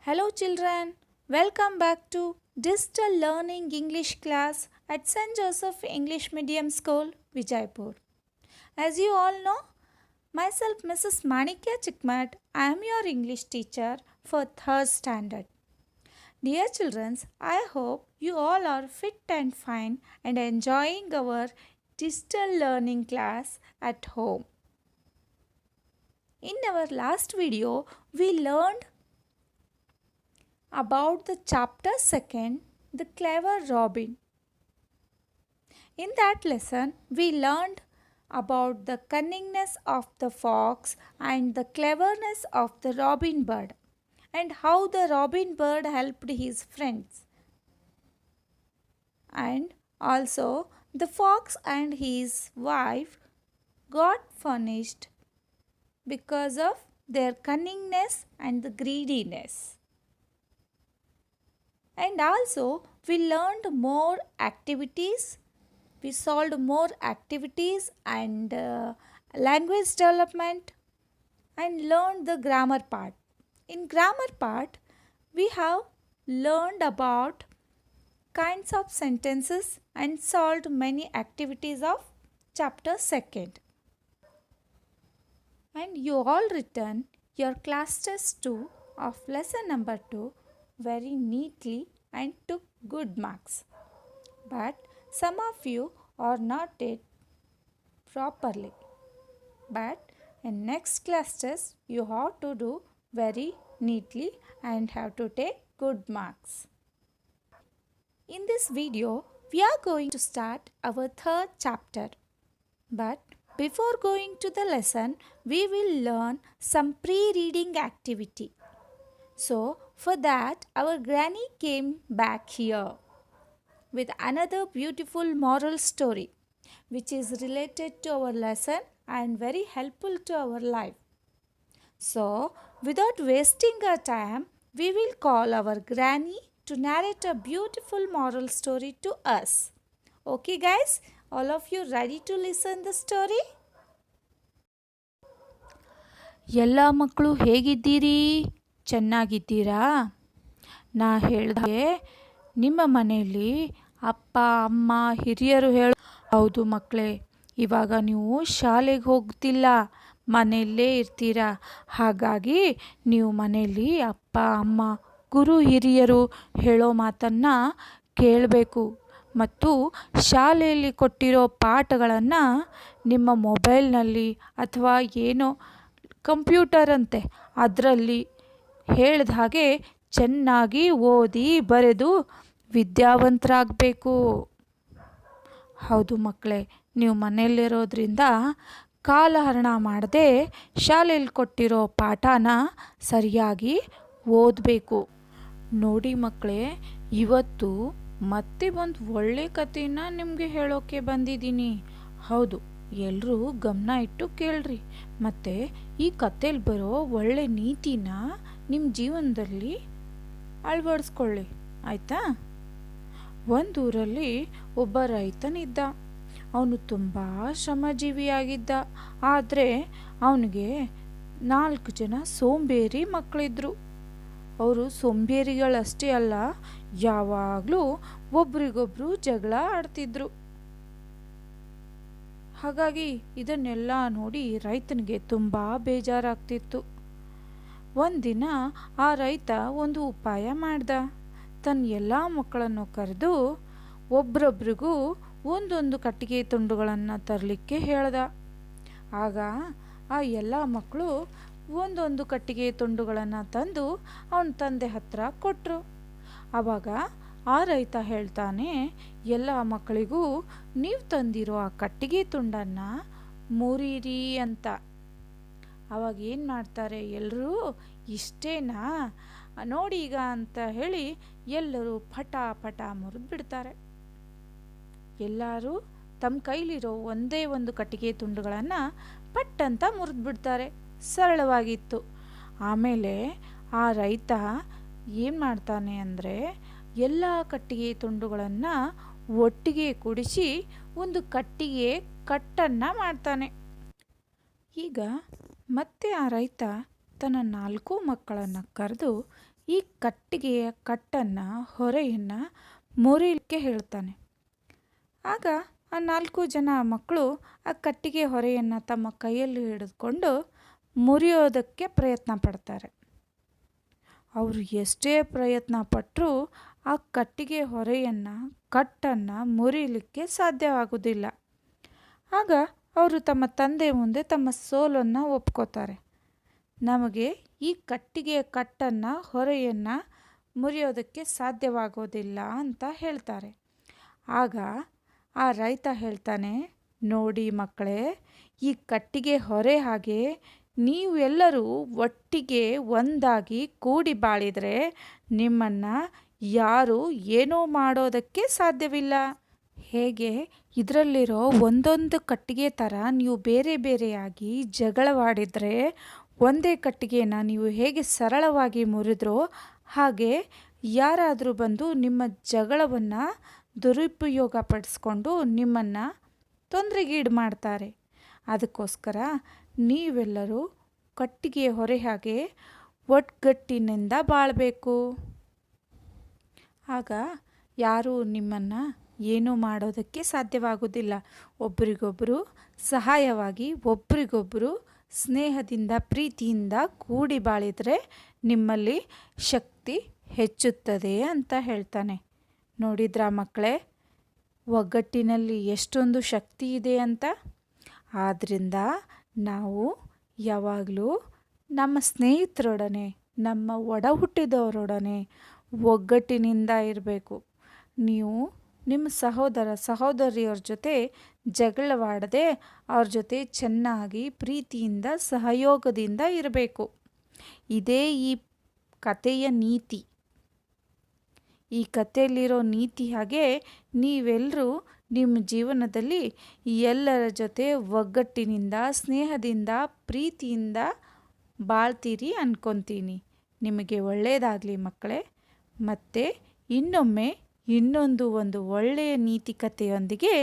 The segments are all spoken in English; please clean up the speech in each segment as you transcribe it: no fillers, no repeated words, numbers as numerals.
Hello children, welcome back to Digital Learning English class at St. Joseph English Medium School, Vijaypur. As you all know, myself Mrs. Manikya Chikmat, I am your English teacher for 3rd standard. Dear children, I hope you all are fit and fine and enjoying our digital learning class at home. In our last video, we learned about the chapter 2nd, The Clever Robin. In that lesson, we learned about the cunningness of the fox and the cleverness of the robin bird, and how the robin bird helped his friends. And also, the fox and his wife got punished because of their cunningness and the greediness. And also, we learned more activities. We solved more activities and language development and learned the grammar part. In grammar part, we have learned about kinds of sentences and solved many activities of chapter 2nd. And you all written your class test 2 of lesson number 2 very neatly and took good marks. But some of you are not it properly. But in next class test you have to do very neatly and have to take good marks. In this video we are going to start our 3rd chapter. But before going to the lesson, we will learn some pre-reading activity. So, for that, our granny came back here with another beautiful moral story which is related to our lesson and very helpful to our life. So, without wasting our time, we will call our granny to narrate a beautiful moral story to us. Okay guys, all of you ready to listen the story? ಎಲ್ಲ ಮಕ್ಕಳು ಹೇಗಿದ್ದೀರಿ? ಚೆನ್ನಾಗಿದ್ದೀರಾ? ನಾ ಹೇಳಿದೆ ನಿಮ್ಮ ಮನೆಯಲ್ಲಿ ಅಪ್ಪ ಅಮ್ಮ ಹಿರಿಯರು ಹೌದು ಮಕ್ಕಳೇ, ಇವಾಗ ನೀವು ಶಾಲೆಗೆ ಹೋಗ್ತಿಲ್ಲ, ಮನೆಯಲ್ಲೇ ಇರ್ತೀರಾ. ಹಾಗಾಗಿ ನೀವು ಮನೆಯಲ್ಲಿ ಅಪ್ಪ ಅಮ್ಮ ಗುರು ಹಿರಿಯರು ಹೇಳೋ ಮಾತನ್ನು ಕೇಳಬೇಕು ಮತ್ತು ಶಾಲೆಯಲ್ಲಿ ಕೊಟ್ಟಿರೋ ಪಾಠಗಳನ್ನು ನಿಮ್ಮ ಮೊಬೈಲ್ನಲ್ಲಿ ಅಥವಾ ಏನೋ ಕಂಪ್ಯೂಟರ್ ಅಂತೆ ಅದರಲ್ಲಿ ಹೇಳಿದ ಹಾಗೆ ಚೆನ್ನಾಗಿ ಓದಿ ಬರೆದು ವಿದ್ಯಾವಂತರಾಗಬೇಕು. ಹೌದು ಮಕ್ಕಳೇ, ನೀವು ಮನೆಯಲ್ಲಿರೋದ್ರಿಂದ ಕಾಲಹರಣ ಮಾಡದೆ ಶಾಲೆಯಲ್ಲಿ ಕೊಟ್ಟಿರೋ ಪಾಠನ ಸರಿಯಾಗಿ ಓದಬೇಕು. ನೋಡಿ ಮಕ್ಕಳೇ, ಇವತ್ತು ಮತ್ತೆ ಒಂದು ಒಳ್ಳೆ ಕಥೆನ ನಿಮಗೆ ಹೇಳೋಕ್ಕೆ ಬಂದಿದ್ದೀನಿ. ಹೌದು, ಎಲ್ಲರೂ ಗಮನ ಇಟ್ಟು ಕೇಳ್ರಿ. ಮತ್ತು ಈ ಕಥೆಯಲ್ಲಿ ಬರೋ ಒಳ್ಳೆ ನೀತಿನ ನಿಮ್ಮ ಜೀವನದಲ್ಲಿ ಅಳವಡಿಸ್ಕೊಳ್ಳಿ, ಆಯಿತಾ? ಒಂದೂರಲ್ಲಿ ಒಬ್ಬ ರೈತನಿದ್ದ. ಅವನು ತುಂಬ ಶ್ರಮಜೀವಿಯಾಗಿದ್ದ. ಆದರೆ ಅವನಿಗೆ 4 ಜನ ಸೋಂಬೇರಿ ಮಕ್ಕಳಿದ್ರು. ಅವರು ಸೋಂಬೇರಿಗಳಷ್ಟೇ ಅಲ್ಲ, ಯಾವಾಗಲೂ ಒಬ್ರಿಗೊಬ್ರು ಜಗಳ ಆಡ್ತಿದ್ರು. ಹಾಗಾಗಿ ಇದನ್ನೆಲ್ಲ ನೋಡಿ ರೈತನಿಗೆ ತುಂಬ ಬೇಜಾರಾಗ್ತಿತ್ತು. ಒಂದಿನ ಆ ರೈತ ಒಂದು ಉಪಾಯ ಮಾಡ್ದ. ತನ್ನ ಎಲ್ಲ ಮಕ್ಕಳನ್ನು ಕರೆದು ಒಬ್ರೊಬ್ರಿಗೂ ಒಂದೊಂದು ಕಟ್ಟಿಗೆ ತುಂಡುಗಳನ್ನು ತರಲಿಕ್ಕೆ ಹೇಳ್ದ. ಆಗ ಆ ಎಲ್ಲ ಮಕ್ಕಳು ಒಂದೊಂದು ಕಟ್ಟಿಗೆ ತುಂಡುಗಳನ್ನು ತಂದು ಅವನ ತಂದೆ ಹತ್ರ ಕೊಟ್ಟರು. ಆವಾಗ ಆ ರೈತ ಹೇಳ್ತಾನೆ, ಎಲ್ಲ ಮಕ್ಕಳಿಗೂ ನೀವು ತಂದಿರೋ ಆ ಕಟ್ಟಿಗೆ ತುಂಡನ್ನು ಮುರಿರಿ ಅಂತ. ಆವಾಗ ಏನು ಮಾಡ್ತಾರೆ ಎಲ್ಲರೂ, ಇಷ್ಟೇನಾ ನೋಡಿ ಈಗ ಅಂತ ಹೇಳಿ ಎಲ್ಲರೂ ಪಟ ಪಟ ಮುರಿದು ಬಿಡ್ತಾರೆ. ಎಲ್ಲರೂ ತಮ್ಮ ಕೈಲಿರೋ ಒಂದೇ ಒಂದು ಕಟ್ಟಿಗೆ ತುಂಡುಗಳನ್ನು ಪಟ್ಟಂತ ಮುರಿದು ಬಿಡ್ತಾರೆ. ಸರಳವಾಗಿತ್ತು. ಆಮೇಲೆ ಆ ರೈತ ಏನು ಮಾಡ್ತಾನೆ ಅಂದರೆ ಎಲ್ಲ ಕಟ್ಟಿಗೆ ತುಂಡುಗಳನ್ನು ಒಟ್ಟಿಗೆ ಕೂಡಿಸಿ ಒಂದು ಕಟ್ಟಿಗೆ ಕಟ್ಟನ್ನು ಮಾಡ್ತಾನೆ. ಈಗ ಮತ್ತೆ ಆ ರೈತ ತನ್ನ 4 ಮಕ್ಕಳನ್ನು ಕರೆದು ಈ ಕಟ್ಟಿಗೆಯ ಕಟ್ಟನ್ನು ಹೊರೆಯನ್ನು ಮುರಿಲಿಕ್ಕೆ ಹೇಳ್ತಾನೆ. ಆಗ ಆ 4 ಜನ ಮಕ್ಕಳು ಆ ಕಟ್ಟಿಗೆ ಹೊರೆಯನ್ನು ತಮ್ಮ ಕೈಯಲ್ಲಿ ಹಿಡಿದುಕೊಂಡು ಮುರಿಯೋದಕ್ಕೆ ಪ್ರಯತ್ನ ಪಡ್ತಾರೆ. ಅವರು ಎಷ್ಟೇ ಪ್ರಯತ್ನ ಪಟ್ಟರೂ ಆ ಕಟ್ಟಿಗೆ ಹೊರೆಯನ್ನು ಕಟ್ಟನ್ನು ಮುರಿಲಿಕ್ಕೆ ಸಾಧ್ಯವಾಗುವುದಿಲ್ಲ. ಆಗ ಅವರು ತಮ್ಮ ತಂದೆ ಮುಂದೆ ತಮ್ಮ ಸೋಲನ್ನು ಒಪ್ಕೋತಾರೆ. ನಮಗೆ ಈ ಕಟ್ಟಿಗೆಯ ಕಟ್ಟನ್ನು ಹೊರೆಯನ್ನು ಮುರಿಯೋದಕ್ಕೆ ಸಾಧ್ಯವಾಗೋದಿಲ್ಲ ಅಂತ ಹೇಳ್ತಾರೆ. ಆಗ ಆ ರೈತ ಹೇಳ್ತಾನೆ, ನೋಡಿ ಮಕ್ಕಳೇ, ಈ ಕಟ್ಟಿಗೆ ಹೊರೆ ಹಾಗೆ ನೀವೆಲ್ಲರೂ ಒಟ್ಟಿಗೆ ಒಂದಾಗಿ ಕೂಡಿ ಬಾಳಿದರೆ ನಿಮ್ಮನ್ನು ಯಾರೂ ಏನೂ ಮಾಡೋದಕ್ಕೆ ಸಾಧ್ಯವಿಲ್ಲ. ಹೇಗೆ ಇದರಲ್ಲಿರೋ ಒಂದೊಂದು ಕಟ್ಟಿಗೆ ಥರ ನೀವು ಬೇರೆ ಬೇರೆಯಾಗಿ ಜಗಳವಾಡಿದರೆ ಒಂದೇ ಕಟ್ಟಿಗೆನ ನೀವು ಹೇಗೆ ಸರಳವಾಗಿ ಮುರಿದ್ರೋ ಹಾಗೆ ಯಾರಾದರೂ ಬಂದು ನಿಮ್ಮ ಜಗಳವನ್ನು ದುರುಪಯೋಗ ಪಡಿಸ್ಕೊಂಡು ನಿಮ್ಮನ್ನು ತೊಂದರೆಗೀಡು ಮಾಡ್ತಾರೆ. ಅದಕ್ಕೋಸ್ಕರ ನೀವೆಲ್ಲರೂ ಕಟ್ಟಿಗೆ ಹೊರೆ ಹಾಗೆ ಒಗ್ಗಟ್ಟಿನಿಂದ ಬಾಳಬೇಕು. ಆಗ ಯಾರೂ ನಿಮ್ಮನ್ನು ಏನೂ ಮಾಡೋದಕ್ಕೆ ಸಾಧ್ಯವಾಗುವುದಿಲ್ಲ. ಒಬ್ರಿಗೊಬ್ಬರು ಸಹಾಯವಾಗಿ ಒಬ್ರಿಗೊಬ್ಬರು ಸ್ನೇಹದಿಂದ ಪ್ರೀತಿಯಿಂದ ಕೂಡಿ ಬಾಳಿದರೆ ನಿಮ್ಮಲ್ಲಿ ಶಕ್ತಿ ಹೆಚ್ಚುತ್ತದೆ ಅಂತ ಹೇಳ್ತಾನೆ. ನೋಡಿದ್ರಾ ಮಕ್ಕಳೇ, ಒಗ್ಗಟ್ಟಿನಲ್ಲಿ ಎಷ್ಟೊಂದು ಶಕ್ತಿ ಇದೆ ಅಂತ. ಆದ್ದರಿಂದ ನಾವು ಯಾವಾಗಲೂ ನಮ್ಮ ಸ್ನೇಹಿತರೊಡನೆ, ನಮ್ಮ ಒಡ ಹುಟ್ಟಿದವರೊಡನೆ ಒಗ್ಗಟ್ಟಿನಿಂದ ಇರಬೇಕು. ನೀವು ನಿಮ್ಮ ಸಹೋದರ ಸಹೋದರಿಯರ ಜೊತೆ ಜಗಳವಾಡದೆ ಅವ್ರ ಜೊತೆ ಚೆನ್ನಾಗಿ ಪ್ರೀತಿಯಿಂದ ಸಹಯೋಗದಿಂದ ಇರಬೇಕು. ಇದೇ ಈ ಕಥೆಯ ನೀತಿ. ಈ ಕಥೆಯಲ್ಲಿರೋ ನೀತಿ ಹಾಗೆ ನೀವೆಲ್ಲರೂ ನಿಮ್ಮ ಜೀವನದಲ್ಲಿ ಎಲ್ಲರ ಜೊತೆ ಒಗ್ಗಟ್ಟಿನಿಂದ ಸ್ನೇಹದಿಂದ ಪ್ರೀತಿಯಿಂದ ಬಾಳ್ತೀರಿ ಅನ್ಕೊತೀನಿ. ನಿಮಗೆ ಒಳ್ಳೆಯದಾಗಲಿ ಮಕ್ಕಳೇ. ಮತ್ತೆ ಇನ್ನೊಮ್ಮೆ ಒಂದು ಒಳ್ಳೆಯ ನೀತಿ ಕಥೆಯೊಂದಿಗೆ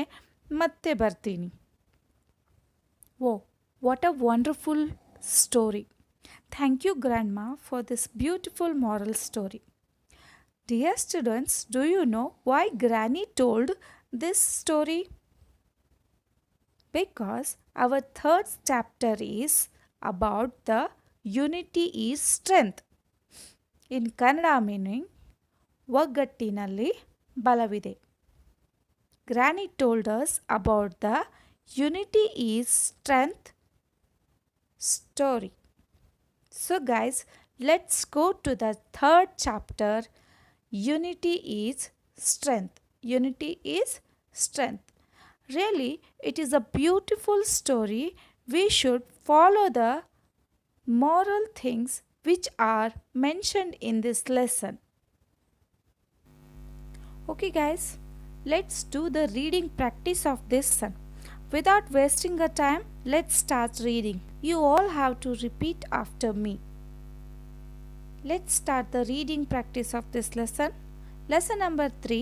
ಮತ್ತೆ ಬರ್ತೀನಿ. Oh, what a wonderful story. Thank you grandma for this beautiful moral story. Dear students, do you know why Granny told this story? Because our third chapter is about the unity is strength. In Kannada meaning, ಒಗ್ಗಟ್ಟಿನಲ್ಲಿ ಬಲವಿದೆ. Granny told us about the unity is strength story. So guys, let's go to the third chapter. Unity is strength. Unity is strength. Really, it is a beautiful story. We should follow the moral things which are mentioned in this lesson. Okay guys, let's do the reading practice of this lesson. Without wasting our time, let's start reading. You all have to repeat after me. Let's start the reading practice of this lesson. Lesson number 3,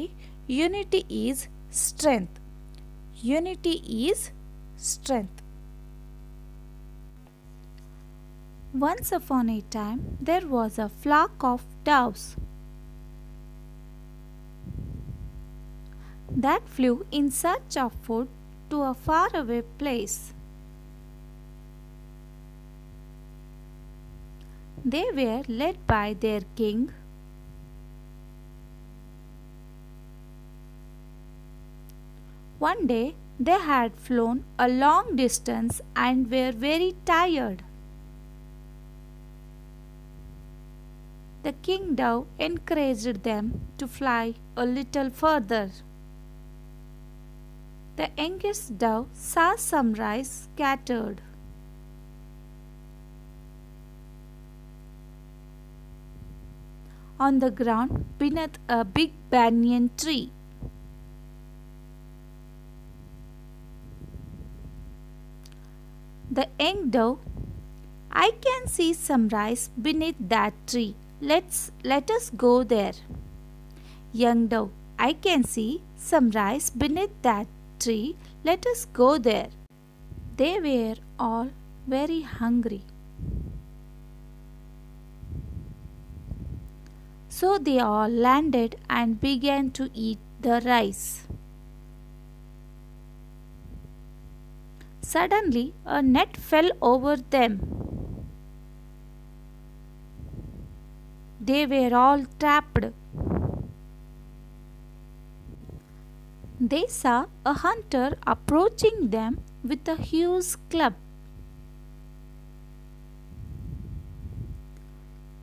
Unity is strength. Unity is strength. Once upon a time, there was a flock of doves that flew in search of food to a faraway place. They were led by their king. One day they had flown a long distance and were very tired. The king dove encouraged them to fly a little further. The youngest dove saw some rice scattered. On the ground beneath a big banyan tree. The young dove, I can see some rice beneath that tree. Let us go there. Young dove, I can see some rice beneath that tree. Let us go there. They were all very hungry. So they all landed and began to eat the rice. Suddenly, a net fell over them. They were all trapped. They saw a hunter approaching them with a huge club.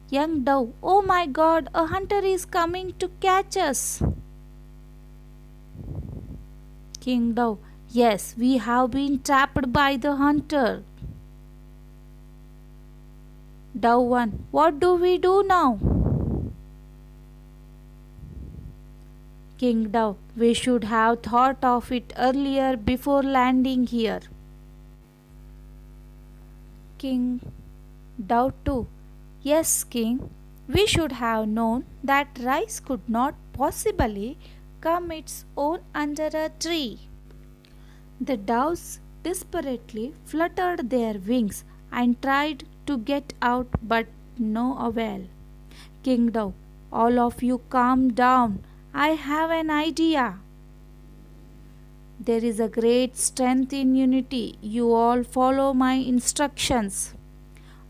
Young dove, oh my god, a hunter is coming to catch us. King dove, yes, we have been trapped by the hunter. Dove 1, what do we do now? King dove, we should have thought of it earlier before landing here. King dove 2, yes, king, we should have known that rice could not possibly come its own under a tree. The doves desperately fluttered their wings and tried to get out, but no avail. King Dove, all of you calm down. I have an idea. There is a great strength in unity. You all follow my instructions.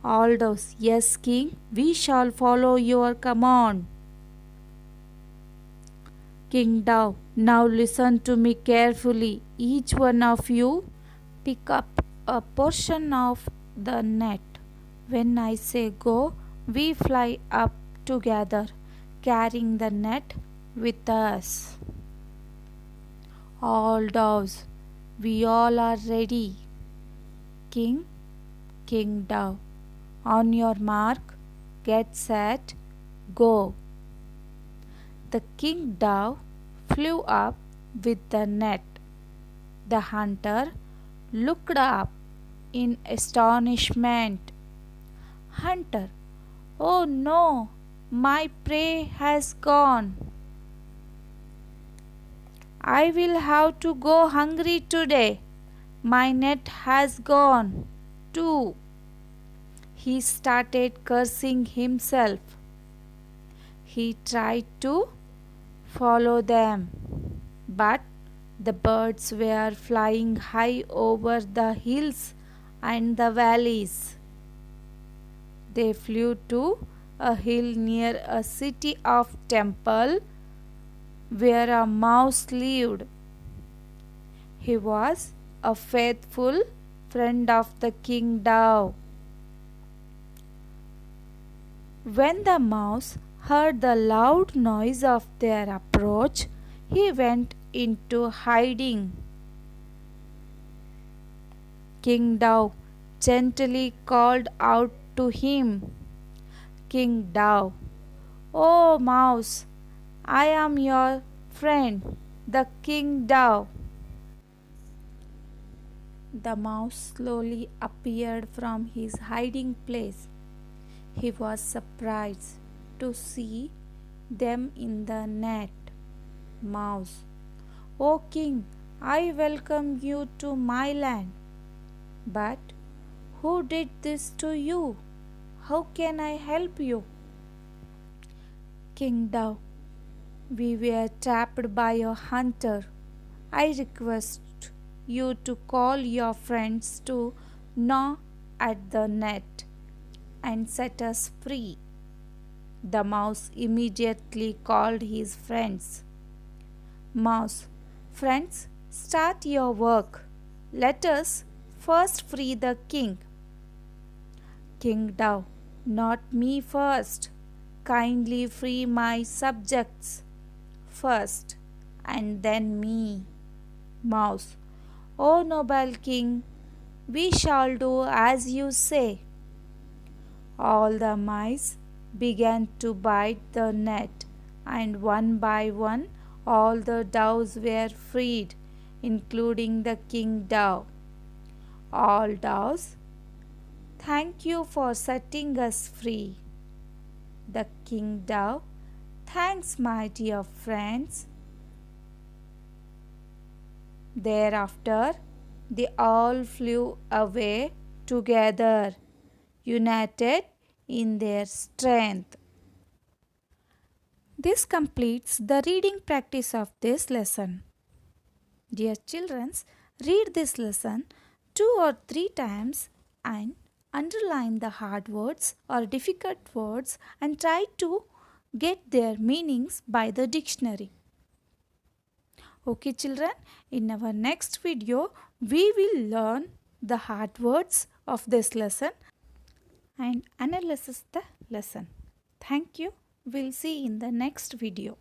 All doves, yes, king, we shall follow your command. King Dove, now listen to me carefully. Each one of you pick up a portion of the net. When I say go, we fly up together, carrying the net with us. All doves, we all are ready. King, King Dove, on your mark, get set, go. The king dove flew up with the net. The hunter looked up in astonishment. Hunter, oh no, my prey has gone. I will have to go hungry today. My net has gone too. He started cursing himself. He tried to follow them, but the birds were flying high over the hills and the valleys. They flew to a hill near a city of temple where a mouse lived. He was a faithful friend of the king dove. When the mouse heard the loud noise of their approach, he went into hiding. King Dove gently called out to him, King Dove, oh mouse, I am your friend, the king dove. The mouse slowly appeared from his hiding place. He was surprised to see them in the net. Mouse, O king, I welcome you to my land. But who did this to you? How can I help you? King Dove, we were trapped by a hunter. I request you to call your friends to gnaw at the net and set us free. The mouse immediately called his friends. Mouse, friends, start your work. Let us first free the king. King Dove, not me first. Kindly free my subjects first and then me. Mouse, O noble king, we shall do as you say. All the mice began to bite the net, and one by one all the doves were freed, including the king dove. All doves, thank you for setting us free. The king dove, thanks, my dear friends. Thereafter, they all flew away together, united in their strength. This completes the reading practice of this lesson. Dear children, read this lesson 2 or 3 times and underline the hard words or difficult words and try to get their meanings by the dictionary. Okay children, in our next video we will learn the hard words of this lesson and analyze the lesson. Thank you. We'll see in the next video.